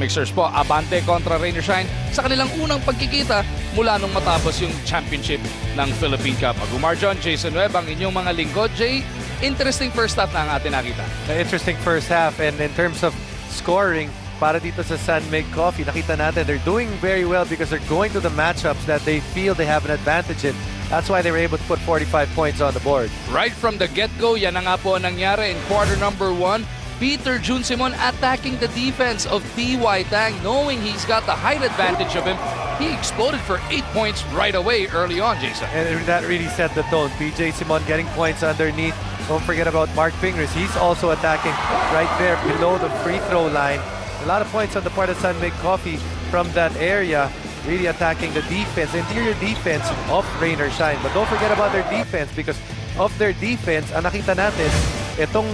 Mixers po, abante kontra Rain or Shine sa kanilang unang pagkikita mula nung matapos yung championship ng Philippine Cup. Agumar John, Jason Webb, ang inyong mga lingkod. Jay, interesting first half na ang atin nakita. Interesting first half, and in terms of scoring, para dito sa Mig Coffee, nakita natin they're doing very well because they're going to the matchups that they feel they have an advantage in. That's why they were able to put 45 points on the board. Right from the get-go, yan na nga po ang nangyari in quarter number 1. Peter Jun Simon attacking the defense of TY Tang, knowing he's got the height advantage of him. He exploded for 8 points right away early on, Jason. And that really set the tone. PJ Simon getting points underneath. Don't forget about Mark Fingers. He's also attacking right there below the free throw line. A lot of points on the part of Mig Coffee from that area. Really attacking the defense, interior defense of Rain or Shine. But don't forget about their defense, because of their defense, ang nakita natin, itong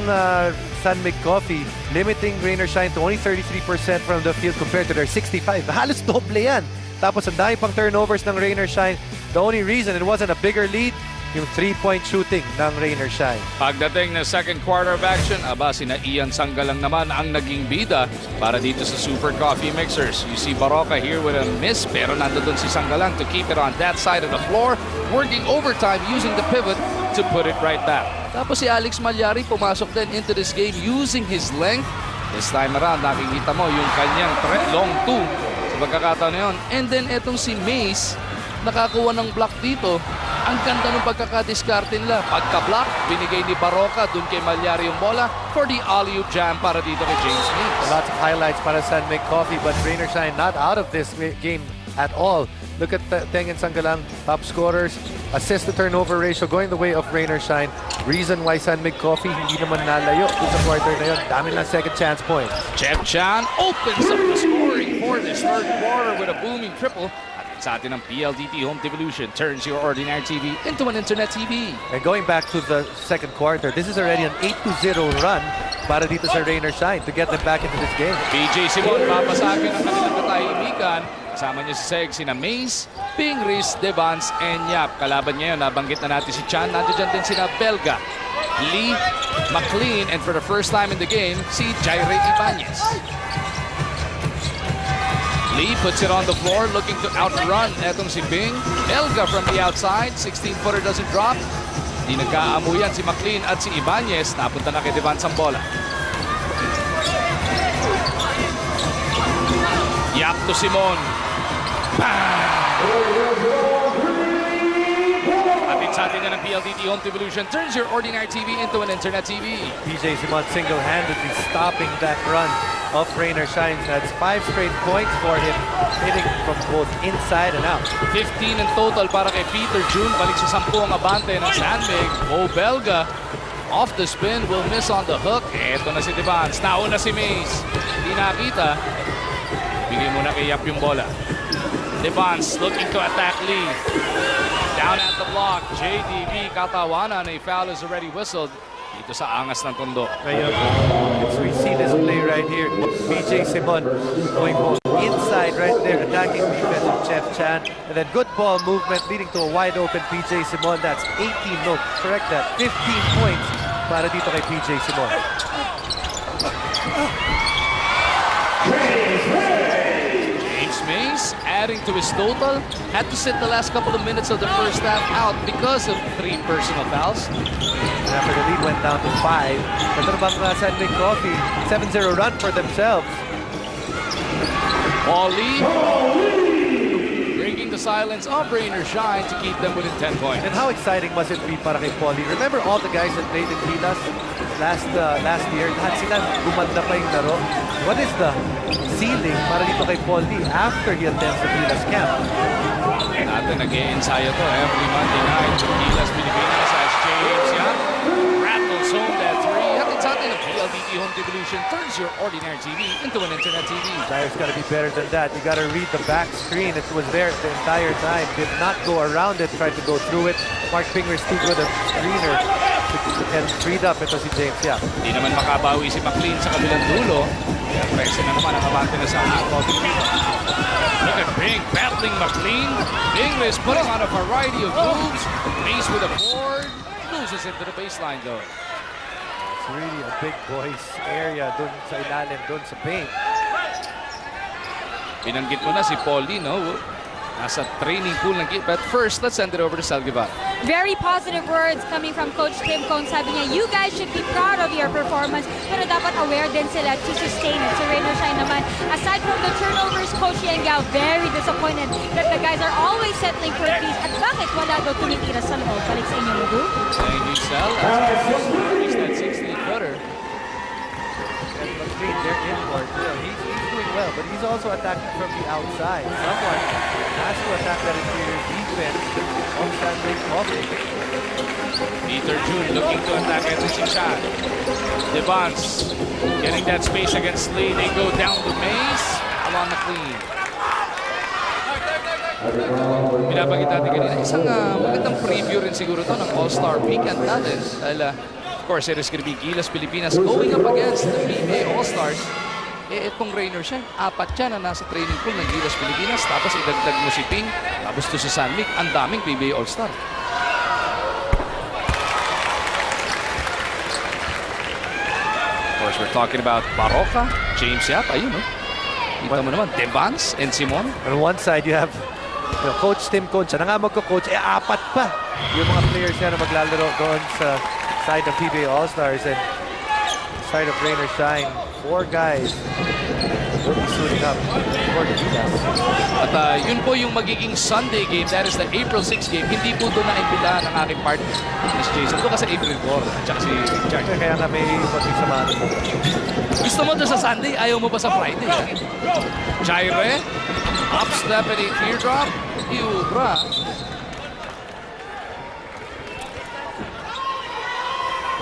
Mig Coffee limiting Rain or Shine to only 33% from the field compared to their 65. Halos doble yan. Tapos ang dami pang turnovers ng Rain or Shine. The only reason it wasn't a bigger lead, yung 3-point shooting ng Rain or Shine. Pagdating ng second quarter of action, sina Ian Sanggalang naman ang naging bida para dito sa Super Coffee Mixers. You see Barako here with a miss, pero nandoon si Sanggalang to keep it on that side of the floor, working overtime using the pivot to put it right back. Tapos si Alex Malyari pumasok din into this game using his length. This time around, nakikita mo yung kanyang long two sa pagkakataon na yun. And then etong si Mace, nakakuha ng block dito. Ang ganda ng pagkakadiskarte nila. Pagka-block, binigay ni Barako dun kay Malyari yung bola for the alley-oop jam para dito kay James Mace. Lots of highlights para sa Mig Coffee, but Rain or Shine not out of this game at all. Look at Teng and Sanggalang, top scorers. Assist-to-turnover ratio going the way of Rain or Shine. Reason why Mig Coffee hindi naman nalayo dun sa quarter na yun. Dami lang second chance points. Jeff Chan opens up the scoring for this third quarter with a booming triple. Sa atin ng PLDT Home Devolution turns your ordinary TV into an internet TV. And going back to the second quarter, this is already an 8-0 run para dito sa Rain or Shine to get them back into this game. PJ Simon papasagin ang kanilang katahimikan. Kasama niya si Seg, sina Mace, Pingris, Devans, and Yap. Kalaban ngayon, nabanggit na natin si Chan. Nandiyan din sina Belga, Lee, McLean, and for the first time in the game, si Jaire Ibanez. Lee puts it on the floor, looking to outrun etong si Bing. Belga from the outside, 16-footer doesn't drop. Di nagkaamuyan si McLean at si Ibanez. Napunta na kay Devans ang bola. Yap to Simon. Atin sa atin na ng PLDT Home Devolution turns your ordinary TV into an internet TV. PJ Simon single-handedly stopping that run of Rain or Shine. That's 5 straight points for him, hitting from both inside and out. 15 in total para kay Peter Jun. Balik sa 10 ang abante ng Sandmig. Mo Belga off the spin, will miss on the hook. Eto na si Devans. Nauna si Mace. Hindi nakita. Bigay muna kay Yap yung bola. Devans looking to attack Lee. Down at the block. JDB katawanan. A foul is already whistled dito sa angas ng tondo. We see this play right here. PJ Simon going both inside right there, attacking defense of Jeff Chan. And then good ball movement leading to a wide open PJ Simon. That's 18, no, correct that, 15 points para dito kay PJ Simon. James Mace adding to his total. Had to sit the last couple of minutes of the first half out because of 3 personal fouls. After the lead went down to 5. Ito naman sa Mig Coffee, 7-0 run for themselves. Paulie breaking the silence of Rain or Shine to keep them within 10 points. And how exciting must it be para kay Paulie? Remember all the guys that played in Gilas last year? Lahat sila gumanda pa yung laro. What is the ceiling para dito kay Paulie after he attends the Gilas camp? Natin nag-i-ensayo to every Monday night sa Gilas, Pilipinas as James Young rattles home that 3. At it's atin ang PLDT Home Devolution turns your ordinary TV into an internet TV. Dyer's got to be better than that. You got to read the back screen. It was there the entire time. Did not go around it, tried to go through it. Mark Fingers too good at screener and freed up ito si James Yap. Hindi naman makabawi si McLean sa kabilang dulo. Kaya presa na naman ang abante na sa Coffee. Look at Bing battling McLean. Bing is putting on a variety of moves. Mace with a board. Loses into the baseline though. It's really a big boys area dun sa ilalim, dun sa paint. Binanggit mo na si Paulie, no? Nasa training pool ng But first, let's send it over to Sal Guevara. Very positive words coming from Coach Tim Cone. Sabi niya, you guys should be proud of your performance, pero dapat aware din sila to sustain it. So Rainer Shine naman, aside from the turnovers, Coach Yengao very disappointed that the guys are always settling for threes. At bakit wala daw tumitira sa loob? Balik sa inyo, Mugu. Thank you, Sal. He's that 16-footer. And McLean, they're inward. He's doing well, but he's also attacking from the outside. Someone has to attack that interior defense on San Mig Coffee. Peter June looking to attack at si Chan. Devance getting that space against Lee. They go down to Mace. Along McLean. Binabanggit natin kanina, isang magandang preview rin siguro to ng All-Star Weekend natin. Dahil, of course, it is going to be Gilas Pilipinas going up against the PBA All-Stars. Itong Rainer siya, 4 siya na nasa training pool ng Gilas Pilipinas. Tapos idagdag mo si Ping, tapos to si San Mig, ang daming PBA All-Star. Of course, we're talking about Barako, James Yap, ayun, no? Kita mo naman, Devance and Simon. On one side, you have Coach Tim Cone. Siya na nga magko-coach, 4 pa yung mga players niya na maglalaro doon sa side ng PBA All-Stars and side of Rainer Shine. 4 guys will be suiting up for the Gilas. At yun po yung magiging Sunday game. That is the April 6 game. Hindi po doon na-imbitahan ng aking partner, Miss Jason. Doon kasi April 4 at saka si Richard. Kaya nga may pagsamahan mo. Gusto mo doon sa Sunday, ayaw mo ba sa Friday? Jaire, up step at a teardrop. Ginebra.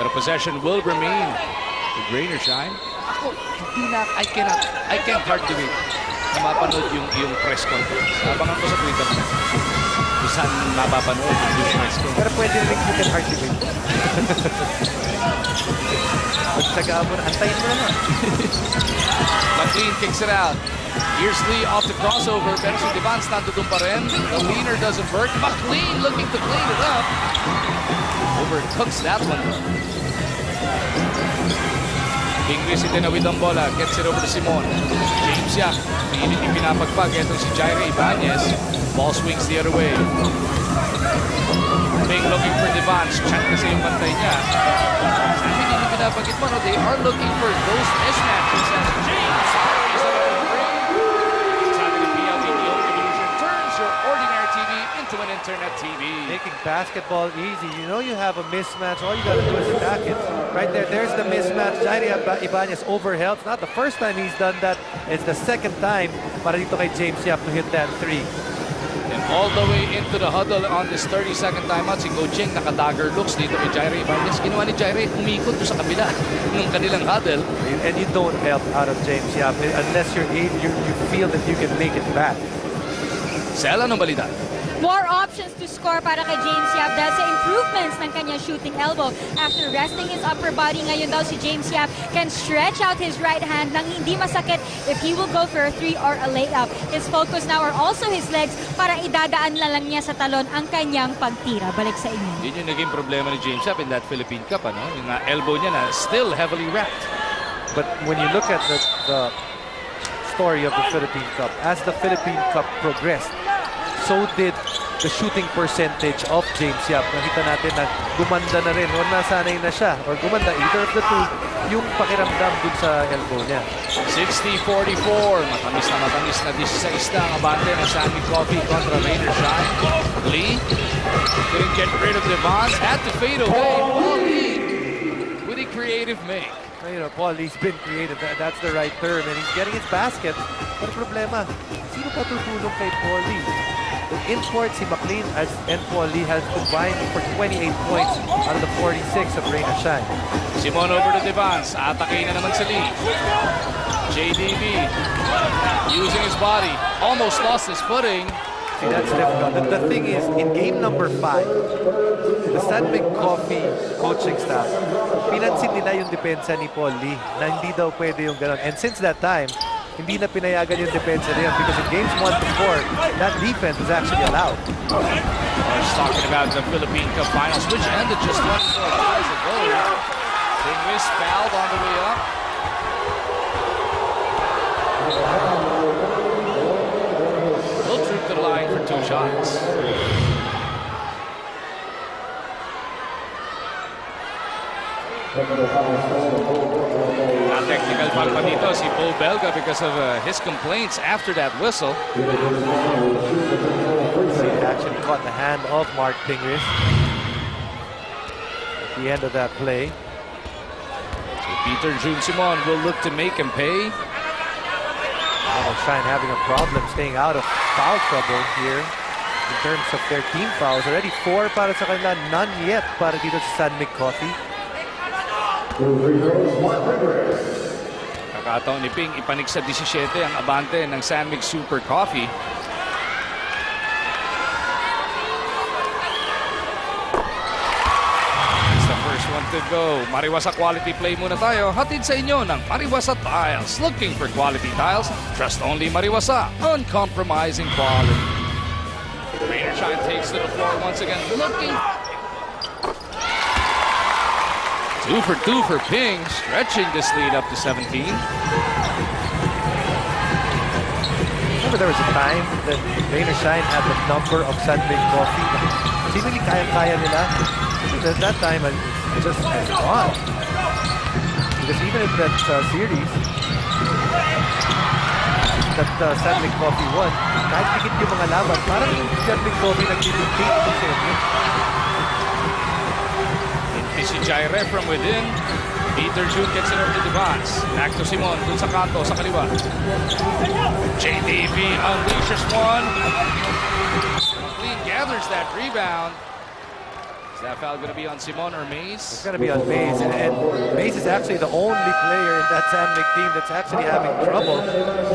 But a possession will remain with Rainer Shine. Ako, I can't hardly wait na mapanood yung press conference. Abangan ko sa Twitter na kung saan mapapanood yung press conference. Pero pwede rin you can hardly wait. Magsagaan mo na, antayin mo na. McLean kicks it out. Here's Lee off the crossover. Pero si Devance nandun pa rin. The leaner doesn't work. McLean looking to clean it up. Overcooks that one. Ingris itinawid ang bola. Gets it over to Simon. James Yap. Pilit yung pinapagpag. Ito si Jaire Ibanez. Ball swings the other way. Mig looking for Devance. Chat kasi yung bantay niya. Sabi din yung pinapagit mo. No? They are looking for those mismatches. As James carries it over the ring. Sabi ng PLDT Illusion turns your ordinary TV into an internet TV. Making basketball easy. You know you have a mismatch. All you got to do is attack it. Right there, there's the mismatch. Jaire Ibanez overheld. It's not the first time he's done that. It's the second time para dito kay James Yap to hit that 3. And all the way into the huddle on this 30-second timeout, si Coaching naka-dagger looks dito kay Jaire Ibanez. Ginawa ni Jaire, umikot doon sa kabila ng kanilang huddle. And you don't help out of James Yap unless you feel that you can make it back. Sel, anong balita? More options to score para kay James Yap dahil sa improvements ng kanyang shooting elbow. After resting his upper body, ngayon daw si James Yap can stretch out his right hand nang hindi masakit if he will go for a 3 or a layup. His focus now are also his legs para idadaan na lang niya sa talon ang kanyang pagtira. Balik sa inyo. Yun yung naging problema ni James Yap in that Philippine Cup, ano? Yung elbow niya na still heavily wrapped. But when you look at the story of the Philippine Cup, as the Philippine Cup progressed, so did the shooting percentage of James Yap. Nakita natin na gumanda na rin o nasanay na siya or gumanda either of the two yung pakiramdam dun sa elbow niya. 60-44. Matamis na 16 ang abante ng San Mig Coffee kontra Rainer Shine. Lee couldn't get rid of Devance. Had to fade away. Paul Lee with a creative make. You know, Paul Lee's been creative. That's the right term. And he's getting his basket. Pero problema, sino pa tutulong kay Paul Lee? The imports, si McLean and Paul Lee has combined for 28 points out of the 46 of Rainer Shine. Simon over to Devance. Atake na naman si Lee. JDB using his body. Almost lost his footing. See, that's difficult. The thing is, in game number 5, the San Mig Coffee coaching staff, pinansin nila yung depensa ni Paul Lee na hindi daw pwede yung ganun. And since that time, hindi na pinayagan yung depensa niya because in games 1 to 4, that defense was actually allowed. We're talking about the Philippine Cup Finals, which ended just 24 hours ago. Ingris fouled on the way up. Technical foul pa dito si Bo Belga because of his complaints after that whistle. He actually caught the hand of Mark Pingris at the end of that play. So Peter June Simon will look to make him pay. Shine having a problem staying out of foul trouble here in terms of their team fouls. Already 4 para sa kanila, none yet para dito sa San Mig Coffee. Kakataon ni Ping ipanik sa 17 ang abante ng San Mig Super Coffee. It's the first one to go. Mariwasa quality play muna tayo. Hatid sa inyo ng Mariwasa Tiles. Looking for quality tiles? Trust only Mariwasa. Uncompromising quality. Rainer Shine takes to the floor once again. Looking. 2 for 2 for Ping, stretching this lead up to 17. Remember there was a time that Rainer Shine had the number of San Mig Coffee. Seemingly kaya-kaya nila. At that time, it just has gone. Because even in that series, that San Mig Coffee won, kahit pikit yung mga laban, parang yung San Mig Coffee nag-dictate po sa inyo. Si Jaire from within. Peter June gets it over to Devance. Back to Simon. Dun sa kanto, sa kaliwa. JDB unleashes one. McLean gathers that rebound. Is that foul going to be on Simon or Mays? It's going to be on Mays. And Mays is actually the only player in that San Mig team that's actually having trouble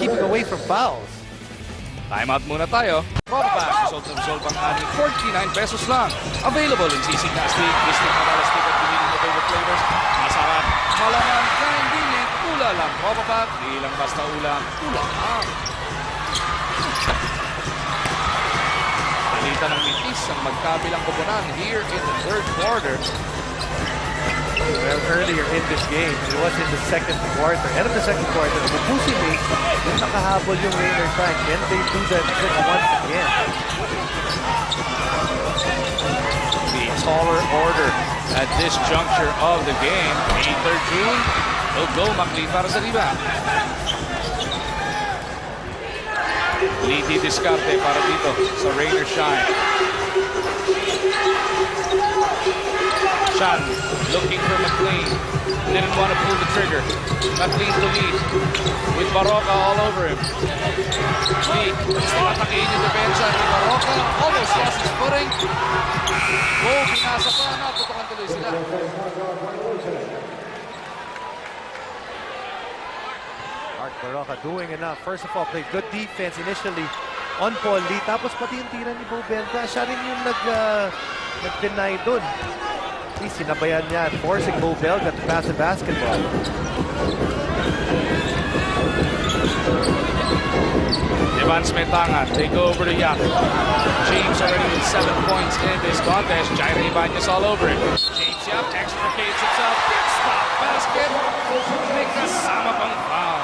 keeping away from fouls. Timeout muna tayo. Propack, result ng result pang ani, 49 pesos lang. Available in CC Castig, District Madalas Ticket, pinili mo favorite flavors. Masarap, malaman, convenient, ula lang. Propack, di lang basta ulam, ula lang. Palita ng mitis ang magkabilang koponan here in the third quarter. Well, earlier in this game, it was in the second quarter. End of the second quarter, Bubusi Mays, yung nakahabol yung Rainer Shine. Can they do that once again? The taller order at this juncture of the game. Peter June will go McLean para sa rebound. Liti Discarte para dito sa Rainer Shine. Shan looking for McLean. Didn't want to pull the trigger. McLean to lead with Barako all over him. Lee, gusto matakiin yung depensa ni Barako. Almost lost his footing. Goal, pinasa pa. Naputukan tuloy sila. Mark Baraka doing enough. First of all, played good defense initially on Paul Lee. Tapos pati yung tira ni Bo Belga. Siya rin yung nag-deny dun. Sinabayan niya, forcing Bo Belga to pass the basketball. Devance Metangan, they go over to Yap. James already with 7 points in this contest. Jaire Ibanez all over it. James Yap extricates himself. Big stop basket. May kasama pang foul.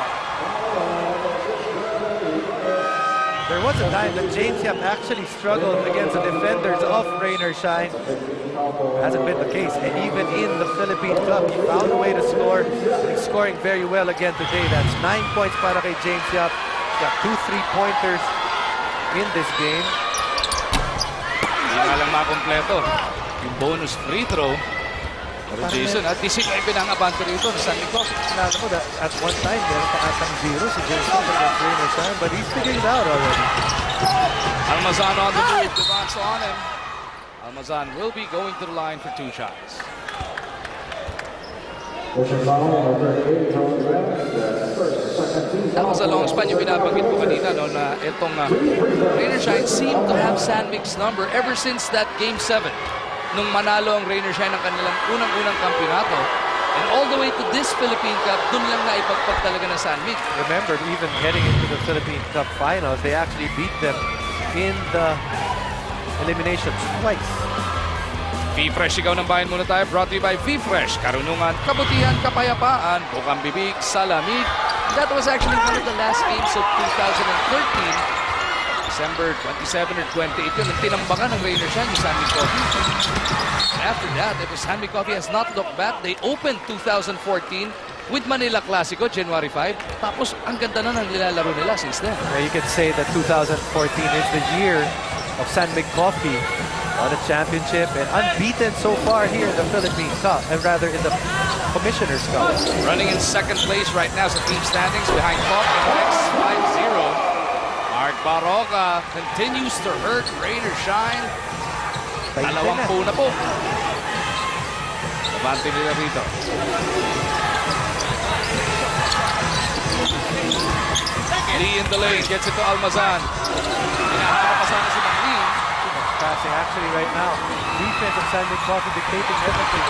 There was a time that James Yap actually struggled against the defenders of Rainer Shine. Hasn't been the case. And even in the Philippine club, he found a way to score. He's scoring very well again today. That's 9 points para kay James Yap. He's got 2 3-pointers in this game. Hindi nga lang makompleto yung bonus free throw. Pero Jason, at 19 ang abante rito sa San Mig Coffee. Nalala mo, at one time, meron pa katang 0 si Jason against Rainer Shine, but he's figuring it out already. Almazan on the move. Devance on him. Almazan will be going to the line for 2 shots. Alam mo sa long span yung binabanggit ko kanina no, na itong Rainer Shine seemed to have San Mig's number ever since that Game 7 nung manalo ang Rainer Shine ng kanilang unang-unang kampyonato. And all the way to this Philippine Cup, dun lang na ipagpag talaga ng San Mig. Remember, even heading into the Philippine Cup finals, they actually beat them in the eliminations twice. V-Fresh, sigaw ng bayan muna tayo. Brought to you by V-Fresh. Karunungan, kabutihan, kapayapaan, bukang bibig, salamig. That was actually one of the last games of 2013 December 27 or 28 yun. Ang tinambakan ng Rainer Shine yung San Mig Coffee. After that, it was San Mig Coffee has not looked back. They opened 2014 with Manila Clasico, January 5. Tapos, ang ganda na ng nilalaro nila since then. Yeah, you could say that 2014 is the year of San Mig Coffee on a championship and unbeaten so far here in the Philippine Cup, and rather in the Commissioner's Cup. Running in second place right now sa team standings behind Pop in the next 5-0. Mark Barako continues to hurt Rainer Shine. 20 na po. Sabante nila rito. Lee in the lane, gets it to Almazan. Hinahanap pa sana si McLean. Passing actually right now. Defense of San Mig Coffee dictating everything.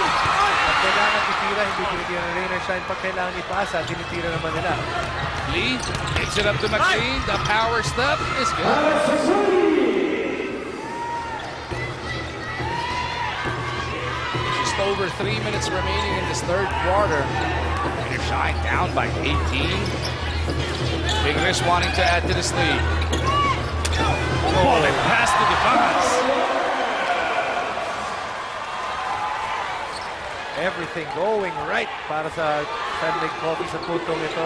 At kailangan titira, hindi tinitira ng Rainer Shine. Pag kailangan ipasa, tinitira naman nila. Lee takes it up to McLean. The power step is good. Just over 3 minutes remaining in this third quarter. Rainer Shine down by 18. Big Risk wanting to add to this lead. Oh, they pass to defense. Everything going right para sa San Mig Coffee sa puntong ito.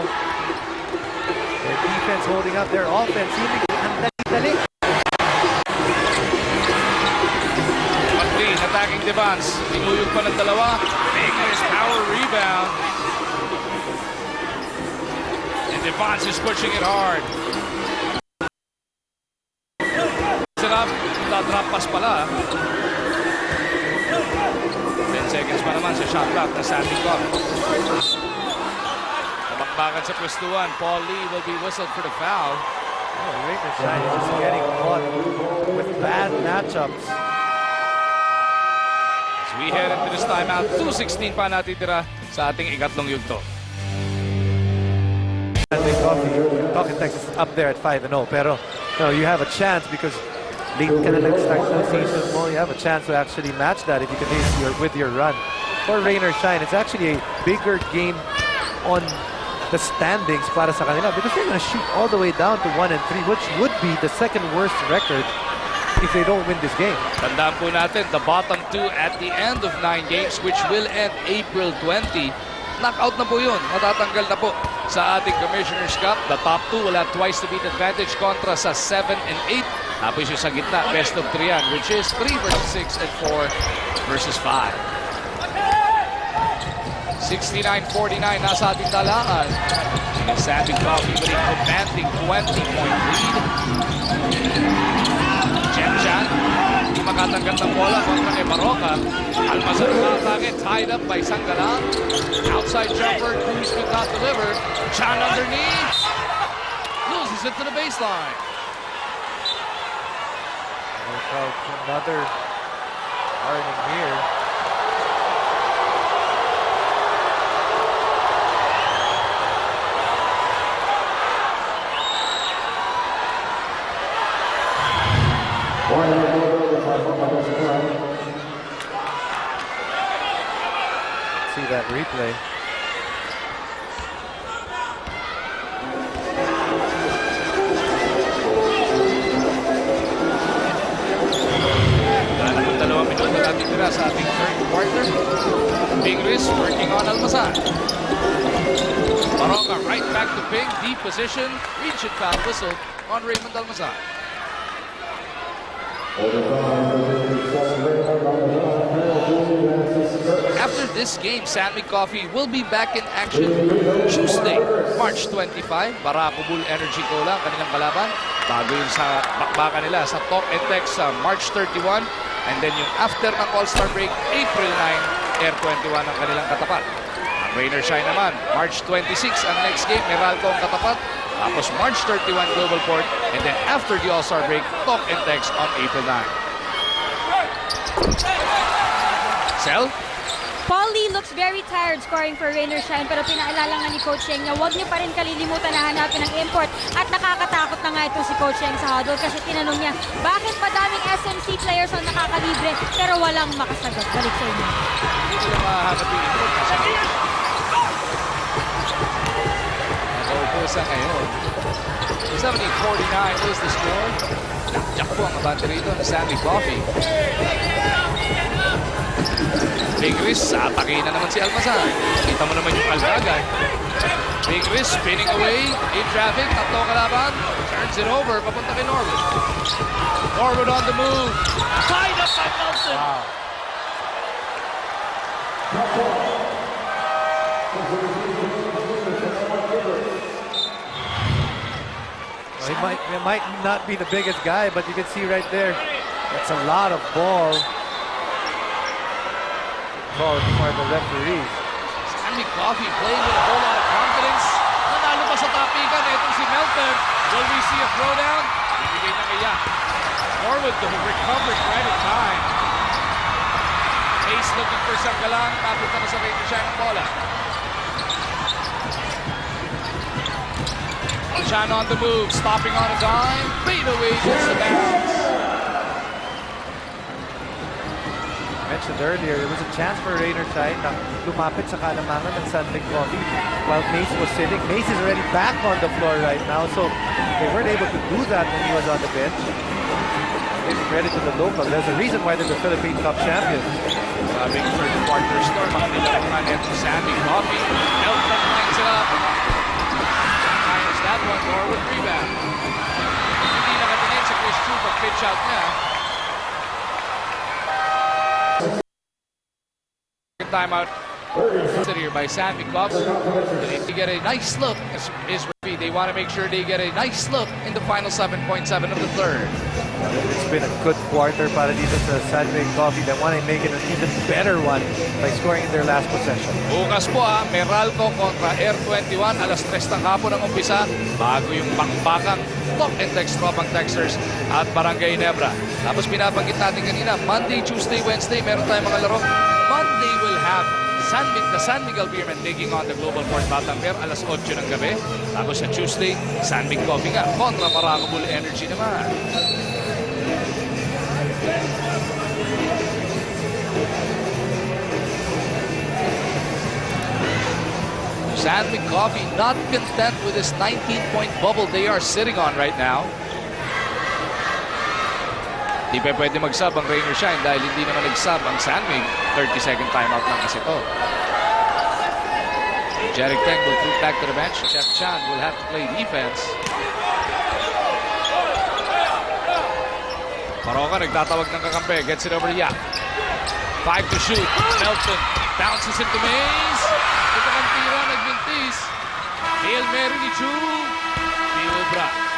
Their defense holding up their offense. Hindi ang dali-dali. McLean attacking defense. Tinuyog pa ng dalawa. Big Risk power rebound. And defense is pushing it hard. Up, drop pass pala. 10 seconds pa naman sa shot clock ng San Mig Coffee. Tabakbakan sa pwestuhan. Paul Lee will be whistled for the foul. Oh, Rainer Shine is just getting caught with bad matchups. As we head into this timeout, 2:16 pa natitira sa ating ikatlong yugto. San Mig Coffee, Talking Texas up there at 5-0. Pero no, you have a chance because late ka na nag-start ng season mo. You have a chance to actually match that if you can with your run. For Rainer Shine, it's actually a bigger game on the standings para sa kanila because they're going to shoot all the way down to 1-3, which would be the second worst record if they don't win this game. Tandaan po natin, the bottom two at the end of 9 games, which will end April 20. Knockout na po yun. Matatanggal na po sa ating Commissioner's Cup. The top two will have twice to beat advantage kontra sa 7 and 8. Tapos yung sa gitna, best of 3 yan, which is 3 versus 6 and 4 versus 5. 69-49 nasa ating talaan. And San Mig Coffee with a commanding 20-point lead. Chen, hindi makatanggat ng bola kontra kay Barako. Almazan nakatake, tied up by Sanggalang. Outside jumper, Cruz could not deliver. Chan underneath. Loses it to the baseline. Another warning here. See that replay. Sa ating third quarter. Big Risk working on Almazan. Barako right back to Big, deep position. Reach and foul whistle on Raymond Almazan. After this game, San Mig Coffee will be back in action Tuesday, March 25. Barako Bull Energy Cola, kanilang kalaban. Bago yun sa bakbakan nila sa Talk and Text sa March 31. And then yung after ng All-Star break, April 9, Air 21 ang kanilang katapat. Ang Rainer Shine naman, March 26 ang next game, Meralco ang katapat. Tapos March 31, Global Port. And then after the All-Star break, Talk and Text on April 9. Sel? Paul Lee looks very tired scoring for Rainer Shine, pero pinaalala nga ni Coach Cheng na huwag niyo pa rin kalilimutan na hanapin ang import. At nakakatakot na nga ito si Coach Cheng sa huddle kasi tinanong niya, bakit madaming SMC players ang nakakalibre pero walang makasagot? Balik sa inyo. Hindi nila mahanap yung import kasi nakaupo sa ngayon. 70-49 is the score. Jack po ang abante rito ng Sandy Coffee. Big Riz, atake na naman si Almazan. Kita mo naman yung algagay. Big Riz spinning away in traffic. Tatlo kalaban. Turns it over. Papunta kay Norwood. Norwood on the move. Tied up by Nelson. Wow. He might not be the biggest guy, but you can see right there, that's a lot of ball. Ball for the referees. Sandy Coffee playing with a whole lot of confidence. Nanalo pa sa tapikan. Itong si Melton. Will we see a throwdown? Ibigay na kaya. Norwood recovered right in time. Ace looking for Sanggalang. Napunta na sa range siya ng bola. Chan on the move, stopping on a dime. Fade away gets the bounce. Mentioned earlier, there was a chance for Rainer Shine na lumapit sa kalamangan ng San Mig Coffee while Mace was sitting. Mace is already back on the floor right now, so they weren't able to do that when he was on the bench. Giving credit to the local. There's a reason why they're the Philippine Cup champions. Big third quarter storm. Ang nilakuhan ito Sandy Coffee. Elton lines it up. Minus that one, Norwood rebound. Hindi nakatingin sa Chris Chu pag pitch out niya. Timeout here by Sandy Coffee. They need to get a nice look. They want to make sure they get a nice look in the final 7.7 of the third. It's been a good quarter para dito sa San Mig Coffee. They want to make it an even better one by scoring in their last possession. Bukas po Meralco kontra Air 21. Alas 3 ng hapon ang umpisa. Bago yung bakbakang Talk and Text Tropang Texters at Barangay Ginebra. Tapos pinabanggit natin kanina, Monday, Tuesday, Wednesday, meron tayong mga laro. Monday will have the San Miguel Beermen taking on the Global Port Batang Pier alas 8 ng gabi. Tapos sa Tuesday, San Mig Coffee nga kontra Barako Bull Energy naman. San Mig Coffee not content with this 19-point bubble they are sitting on right now. Di pa pwede mag-sub ang Rainer Shine dahil hindi naman nag-sub ang San Mig. 30-second timeout lang kasi ito. Jeric Teng will move back to the bench. Chef Chan will have to play defense. Baroka nagtatawag ng kakampi. Gets it over to Yap. 5 to shoot. Melton bounces into Mays. Ito ang tira, nagbintis. Hail Mary ni Chu. Ginebra.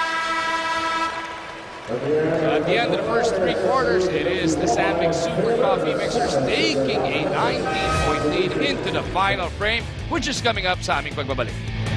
At the end of the first 3 quarters, it is the San Mig Super Coffee Mixers taking a 19-point lead into the final frame, which is coming up sa aming pagbabalik.